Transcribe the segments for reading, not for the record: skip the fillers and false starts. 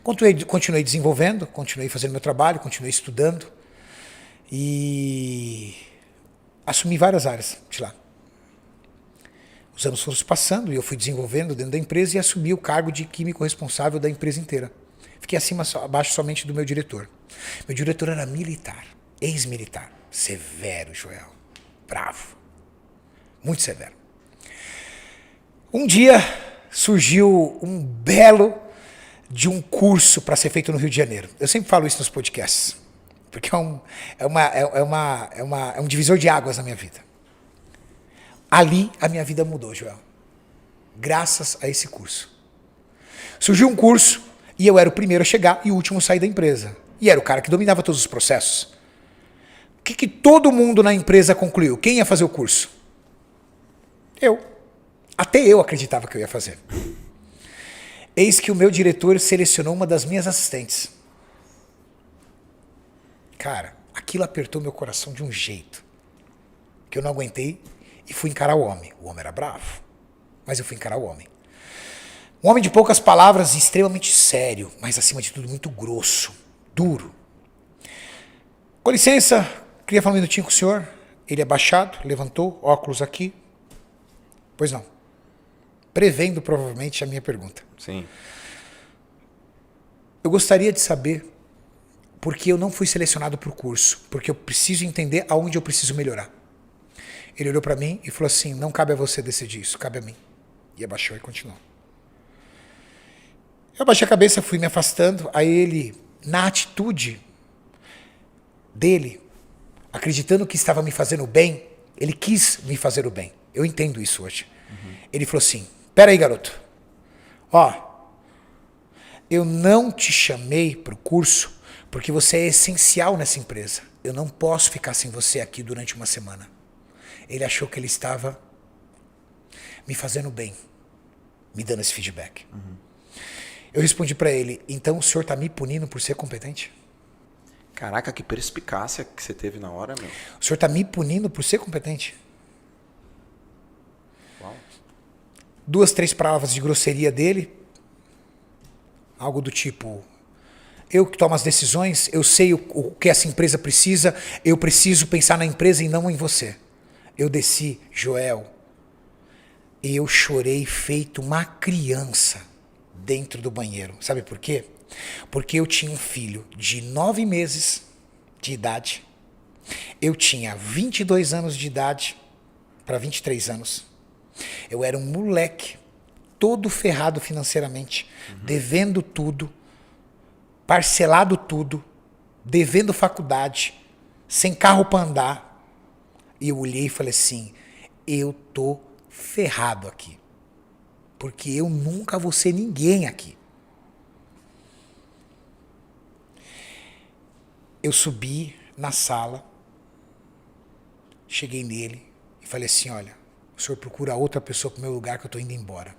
Continuei desenvolvendo, continuei fazendo meu trabalho, continuei estudando e assumi várias áreas de lá. Os anos foram se passando e eu fui desenvolvendo dentro da empresa e assumi o cargo de químico responsável da empresa inteira. Fiquei abaixo somente do meu diretor. Meu diretor era militar, ex-militar, severo, Joel, bravo, muito severo. Um dia surgiu um belo de um curso para ser feito no Rio de Janeiro. Eu sempre falo isso nos podcasts, porque é um divisor de águas na minha vida. Ali a minha vida mudou, Joel, graças a esse curso. Surgiu um curso e eu era o primeiro a chegar e o último a sair da empresa. E era o cara que dominava todos os processos. O que todo mundo na empresa concluiu? Quem ia fazer o curso? Eu. Até eu acreditava que eu ia fazer. Eis que o meu diretor selecionou uma das minhas assistentes. Cara, aquilo apertou meu coração de um jeito que eu não aguentei e fui encarar o homem. O homem era bravo, mas eu fui encarar o homem. Um homem de poucas palavras, extremamente sério, mas acima de tudo muito grosso, duro. Com licença, queria falar um minutinho com o senhor. Ele abaixado, levantou, óculos aqui. Pois não. Prevendo provavelmente a minha pergunta. Sim. Eu gostaria de saber por que eu não fui selecionado para o curso, porque eu preciso entender aonde eu preciso melhorar. Ele olhou para mim e falou assim, não cabe a você decidir isso, cabe a mim. E abaixou e continuou. Eu abaixei a cabeça, fui me afastando, aí ele, na atitude dele, acreditando que estava me fazendo bem, ele quis me fazer o bem. Eu entendo isso hoje. Ele falou assim, pera aí, garoto. Eu não te chamei para o curso porque você é essencial nessa empresa. Eu não posso ficar sem você aqui durante uma semana. Ele achou que ele estava me fazendo bem, me dando esse feedback. Eu respondi para ele, então o senhor está me punindo por ser competente? Caraca, que perspicácia que você teve na hora, meu. O senhor está me punindo por ser competente? Uau. 2, 3 palavras de grosseria dele. Algo do tipo, eu que tomo as decisões, eu sei o que essa empresa precisa, eu preciso pensar na empresa e não em você. Eu desci, Joel, e eu chorei feito uma criança dentro do banheiro. Sabe por quê? Porque eu tinha um filho de 9 meses de idade. Eu tinha 22 anos de idade para 23 anos. Eu era um moleque, todo ferrado financeiramente, devendo tudo, parcelado tudo, devendo faculdade, sem carro para andar. E eu olhei e falei assim, eu tô ferrado aqui. Porque eu nunca vou ser ninguém aqui. Eu subi na sala, cheguei nele e falei assim, olha, o senhor procura outra pessoa pro meu lugar que eu tô indo embora.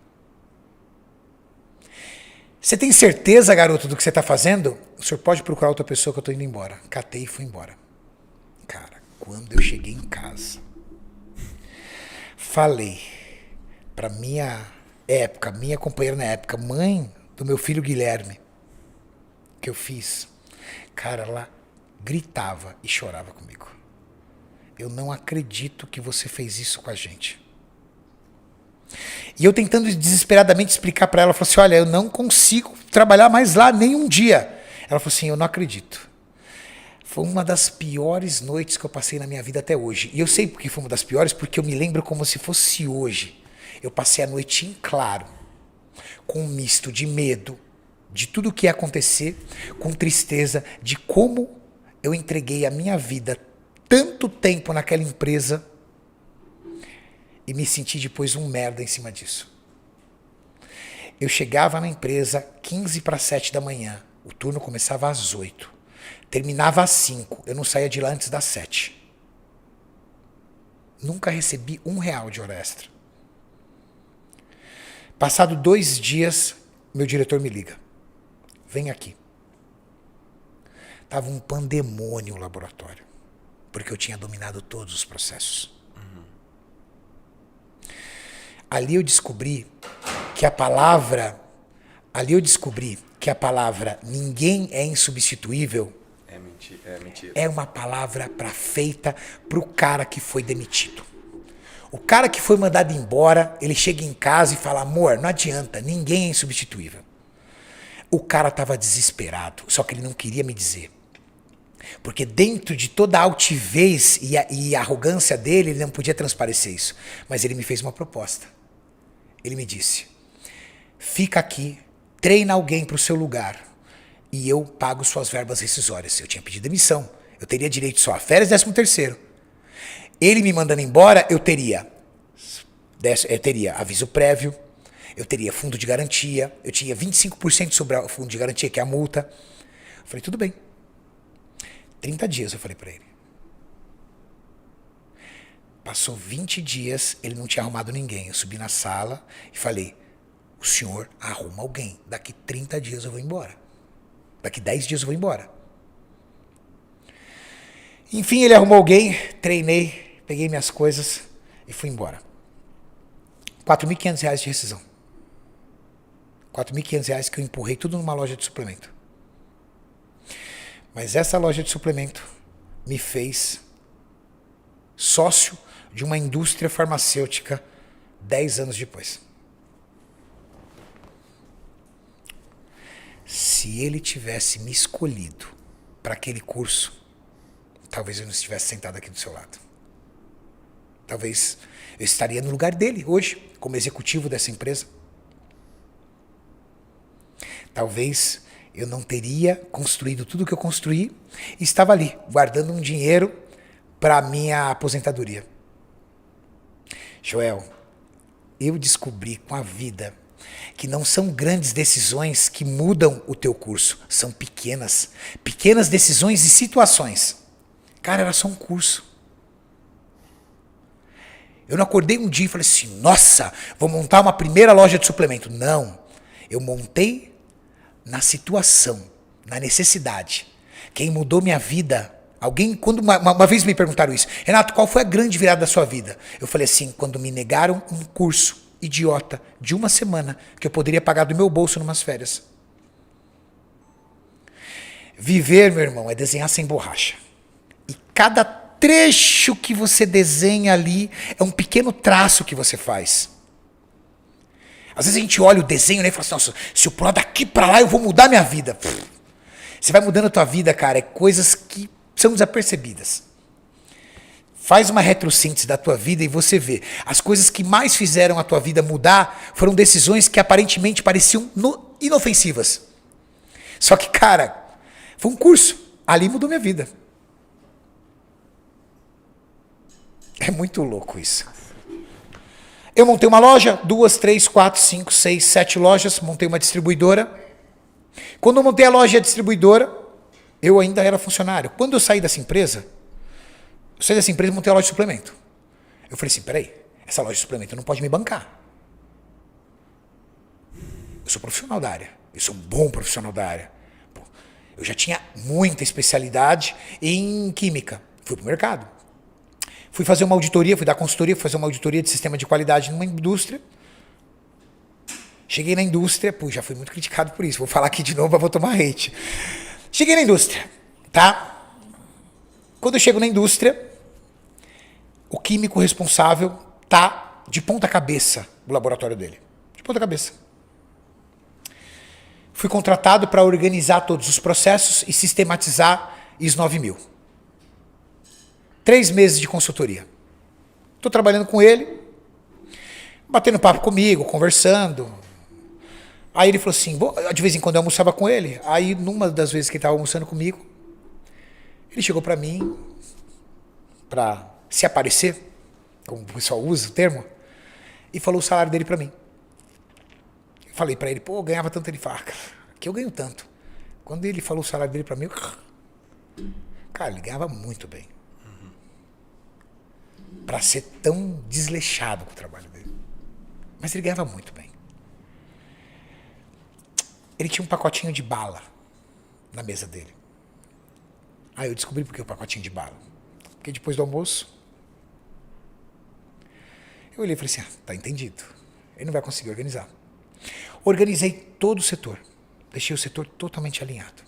Você tem certeza, garoto, do que você tá fazendo? O senhor pode procurar outra pessoa que eu tô indo embora. Catei e fui embora. Cara, quando eu cheguei em casa, falei pra minha companheira na época, mãe do meu filho Guilherme, que eu fiz. Cara, ela gritava e chorava comigo. Eu não acredito que você fez isso com a gente. E eu tentando desesperadamente explicar pra ela, falou assim, olha, eu não consigo trabalhar mais lá nem um dia. Ela falou assim, eu não acredito. Foi uma das piores noites que eu passei na minha vida até hoje. E eu sei porque foi uma das piores, porque eu me lembro como se fosse hoje. Eu passei a noite em claro, com um misto de medo, de tudo o que ia acontecer, com tristeza, de como eu entreguei a minha vida tanto tempo naquela empresa e me senti depois um merda em cima disso. Eu chegava na empresa 15 para 7 da manhã, o turno começava às 8, terminava às 5, eu não saía de lá antes das 7. Nunca recebi R$1 de hora extra. Passado 2 dias, meu diretor me liga. Vem aqui. Tava um pandemônio o laboratório, porque eu tinha dominado todos os processos. Ali eu descobri que a palavra Ali eu descobri que a palavra ninguém é insubstituível é uma palavra feita pro cara que foi demitido. O cara que foi mandado embora, ele chega em casa e fala, amor, não adianta, ninguém é insubstituível. O cara estava desesperado, só que ele não queria me dizer. Porque dentro de toda a altivez e a arrogância dele, ele não podia transparecer isso. Mas ele me fez uma proposta. Ele me disse, fica aqui, treina alguém para o seu lugar e eu pago suas verbas rescisórias. Eu tinha pedido demissão, eu teria direito só a férias 13º. Ele me mandando embora, eu teria aviso prévio, eu teria fundo de garantia, eu tinha 25% sobre o fundo de garantia, que é a multa. Eu falei, tudo bem. 30 dias, eu falei para ele. Passou 20 dias, ele não tinha arrumado ninguém. Eu subi na sala e falei, o senhor arruma alguém. Daqui 30 dias eu vou embora. Daqui 10 dias eu vou embora. Enfim, ele arrumou alguém, treinei, peguei minhas coisas e fui embora. R$4.500 de rescisão. R$4.500 que eu empurrei tudo numa loja de suplemento. Mas essa loja de suplemento me fez sócio de uma indústria farmacêutica 10 anos depois. Se ele tivesse me escolhido para aquele curso, talvez eu não estivesse sentado aqui do seu lado. Talvez eu estaria no lugar dele hoje, como executivo dessa empresa. Talvez eu não teria construído tudo o que eu construí e estava ali, guardando um dinheiro para a minha aposentadoria. Joel, eu descobri com a vida que não são grandes decisões que mudam o teu curso, são pequenas decisões e situações. Cara, era só um curso. Eu não acordei um dia e falei assim, nossa, vou montar uma primeira loja de suplemento. Não, eu montei na situação, na necessidade. Quem mudou minha vida, alguém, quando uma vez me perguntaram isso, Renato, qual foi a grande virada da sua vida? Eu falei assim, quando me negaram um curso idiota de 1 semana que eu poderia pagar do meu bolso numas férias. Viver, meu irmão, é desenhar sem borracha. E cada trecho que você desenha ali é um pequeno traço que você faz. Às vezes a gente olha o desenho, né, e fala assim, nossa, se eu pular daqui pra lá eu vou mudar minha vida. Você vai mudando a tua vida, cara, é coisas que são desapercebidas. Faz uma retrossíntese da tua vida e você vê. As coisas que mais fizeram a tua vida mudar foram decisões que aparentemente pareciam inofensivas. Só que, cara, foi um curso. Ali mudou minha vida. É muito louco isso. Eu montei uma loja, 2, 3, 4, 5, 6, 7 lojas, montei uma distribuidora. Quando eu montei a loja e a distribuidora, eu ainda era funcionário. Quando eu saí dessa empresa, e montei a loja de suplemento. Eu falei assim, peraí, essa loja de suplemento não pode me bancar. Eu sou profissional da área, eu sou um bom profissional da área. Pô, eu já tinha muita especialidade em química, fui pro mercado. Fui fazer uma auditoria, fui dar consultoria, fui fazer uma auditoria de sistema de qualidade numa indústria. Cheguei na indústria, já fui muito criticado por isso. Vou falar aqui de novo, mas vou tomar hate. Cheguei na indústria, tá? Quando eu chego na indústria, o químico responsável tá de ponta cabeça no laboratório dele. De ponta cabeça. Fui contratado para organizar todos os processos e sistematizar ISO 9000. 3 meses de consultoria. Estou trabalhando com ele, batendo papo comigo, conversando. Aí ele falou assim, de vez em quando eu almoçava com ele. Aí, numa das vezes que ele estava almoçando comigo, ele chegou para mim, para se aparecer, como o pessoal usa o termo, e falou o salário dele para mim. Eu falei para ele, eu ganhava tanto. Ele falou, aqui eu ganho tanto. Quando ele falou o salário dele para mim, cara, ele ganhava muito bem. Para ser tão desleixado com o trabalho dele. Mas ele ganhava muito bem. Ele tinha um pacotinho de bala na mesa dele. Aí eu descobri por que o pacotinho de bala. Porque depois do almoço, eu olhei e falei assim, tá entendido. Ele não vai conseguir organizar. Organizei todo o setor. Deixei o setor totalmente alinhado.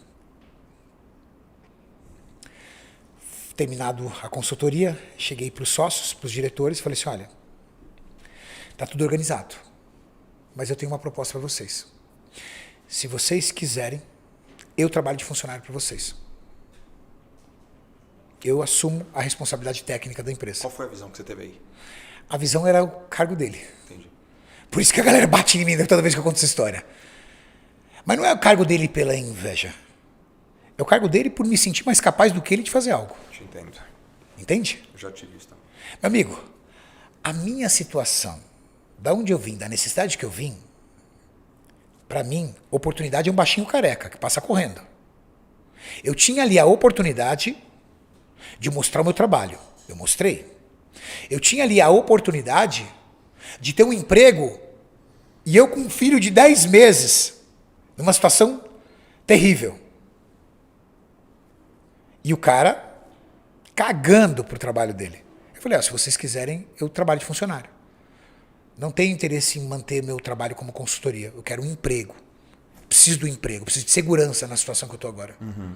Terminado a consultoria, cheguei para os sócios, para os diretores, e falei assim, olha, está tudo organizado, mas eu tenho uma proposta para vocês. Se vocês quiserem, eu trabalho de funcionário para vocês. Eu assumo a responsabilidade técnica da empresa. Qual foi a visão que você teve aí? A visão era o cargo dele. Entendi. Por isso que a galera bate em mim toda vez que eu conto essa história. Mas não é o cargo dele pela inveja. É o cargo dele por me sentir mais capaz do que ele de fazer algo. Te entendo. Entende? Eu já tive isso também. Meu amigo, a minha situação, da onde eu vim, da necessidade que eu vim, para mim, oportunidade é um baixinho careca que passa correndo. Eu tinha ali a oportunidade de mostrar o meu trabalho. Eu mostrei. Eu tinha ali a oportunidade de ter um emprego e eu com um filho de 10 meses, numa situação terrível. E o cara cagando pro trabalho dele. Eu falei, se vocês quiserem, eu trabalho de funcionário. Não tenho interesse em manter meu trabalho como consultoria. Eu quero um emprego. Preciso do emprego, preciso de segurança na situação que eu estou agora. Uhum.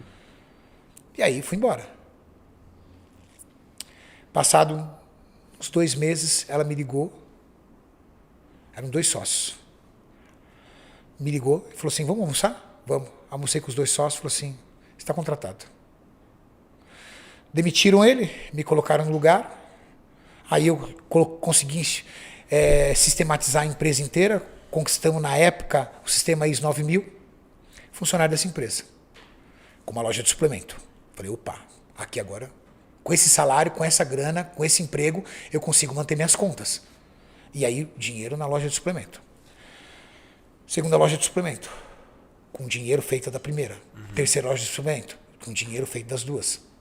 E aí fui embora. Passado uns 2 meses, ela me ligou. Eram 2 sócios. Me ligou e falou assim, vamos almoçar? Vamos. Almocei com os 2 sócios e falou assim, você está contratado. Demitiram ele, me colocaram no lugar. Aí eu consegui sistematizar a empresa inteira. Conquistamos, na época, o sistema ISO 9000. Funcionário dessa empresa. Com uma loja de suplemento. Falei, opa, aqui agora, com esse salário, com essa grana, com esse emprego, eu consigo manter minhas contas. E aí, dinheiro na loja de suplemento. Segunda loja de suplemento. Com dinheiro feito da primeira. Uhum. Terceira loja de suplemento. Com dinheiro feito das 2.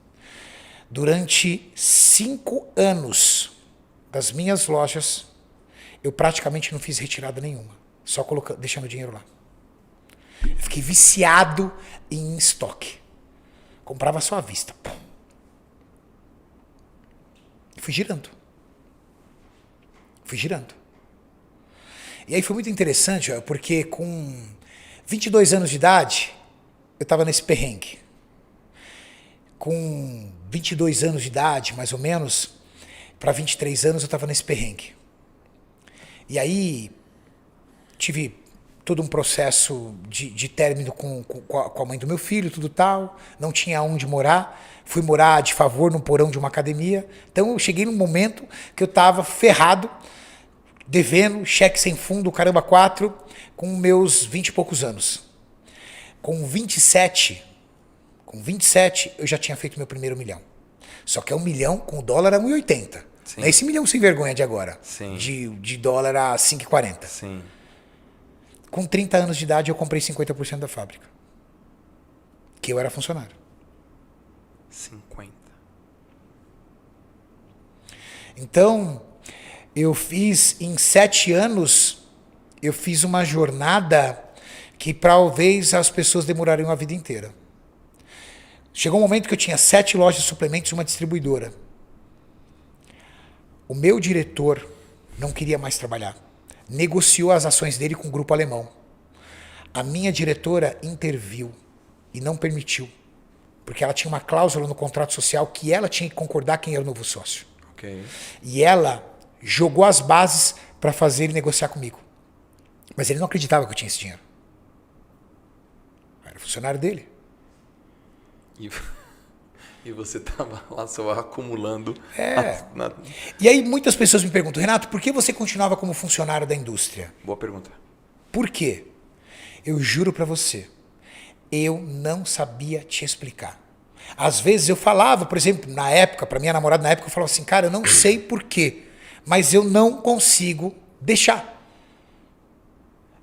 Durante 5 anos das minhas lojas, eu praticamente não fiz retirada nenhuma. Só deixando o dinheiro lá. Eu fiquei viciado em estoque. Comprava só à vista. Fui girando. E aí foi muito interessante, porque com 22 anos de idade, eu estava nesse perrengue. Com 22 anos de idade, mais ou menos, para 23 anos eu estava nesse perrengue. E aí tive todo um processo de término com a mãe do meu filho, tudo tal. Não tinha onde morar. Fui morar de favor no porão de uma academia. Então eu cheguei num momento que eu estava ferrado, devendo, cheque sem fundo, caramba 4, com meus 20 e poucos anos. Com 27 eu já tinha feito meu primeiro 1 milhão. Só que é 1 milhão com o dólar a 1,80. Não é esse milhão sem vergonha de agora. Sim. De dólar a 5,40. Sim. Com 30 anos de idade eu comprei 50% da fábrica. Que eu era funcionário. 50. Então, eu fiz em 7 anos, eu fiz uma jornada que talvez as pessoas demorariam a vida inteira. Chegou um momento que eu tinha 7 lojas de suplementos e uma distribuidora. O meu diretor não queria mais trabalhar. Negociou as ações dele com o grupo alemão. A minha diretora interviu e não permitiu. Porque ela tinha uma cláusula no contrato social que ela tinha que concordar quem era o novo sócio. Okay. E ela jogou as bases para fazer ele negociar comigo. Mas ele não acreditava que eu tinha esse dinheiro. Eu era funcionário dele. E você estava lá só acumulando. E aí muitas pessoas me perguntam, Renato, por que você continuava como funcionário da indústria? Boa pergunta. Por quê? Eu juro para você, eu não sabia te explicar. Às vezes eu falava, por exemplo, na época, para minha namorada, na época, eu falava assim, cara, eu não sei por quê, mas eu não consigo deixar.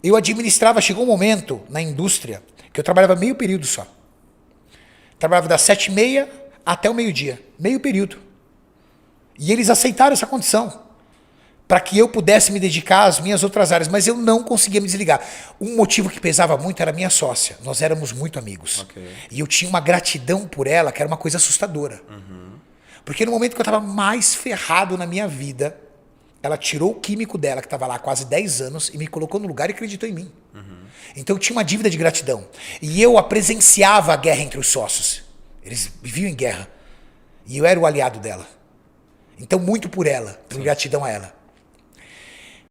Eu administrava, chegou um momento na indústria que eu trabalhava meio período só. Trabalhava das 7h30 até o meio-dia. Meio período. E eles aceitaram essa condição. Para que eu pudesse me dedicar às minhas outras áreas. Mas eu não conseguia me desligar. Um motivo que pesava muito era a minha sócia. Nós éramos muito amigos. Okay. E eu tinha uma gratidão por ela que era uma coisa assustadora. Uhum. Porque no momento que eu estava mais ferrado na minha vida, Ela tirou o químico dela, que estava lá há quase 10 anos, e me colocou no lugar e acreditou em mim. Então eu tinha uma dívida de gratidão. E eu presenciava a guerra entre os sócios. Eles viviam em guerra. E eu era o aliado dela. Então, muito por ela, por gratidão a ela.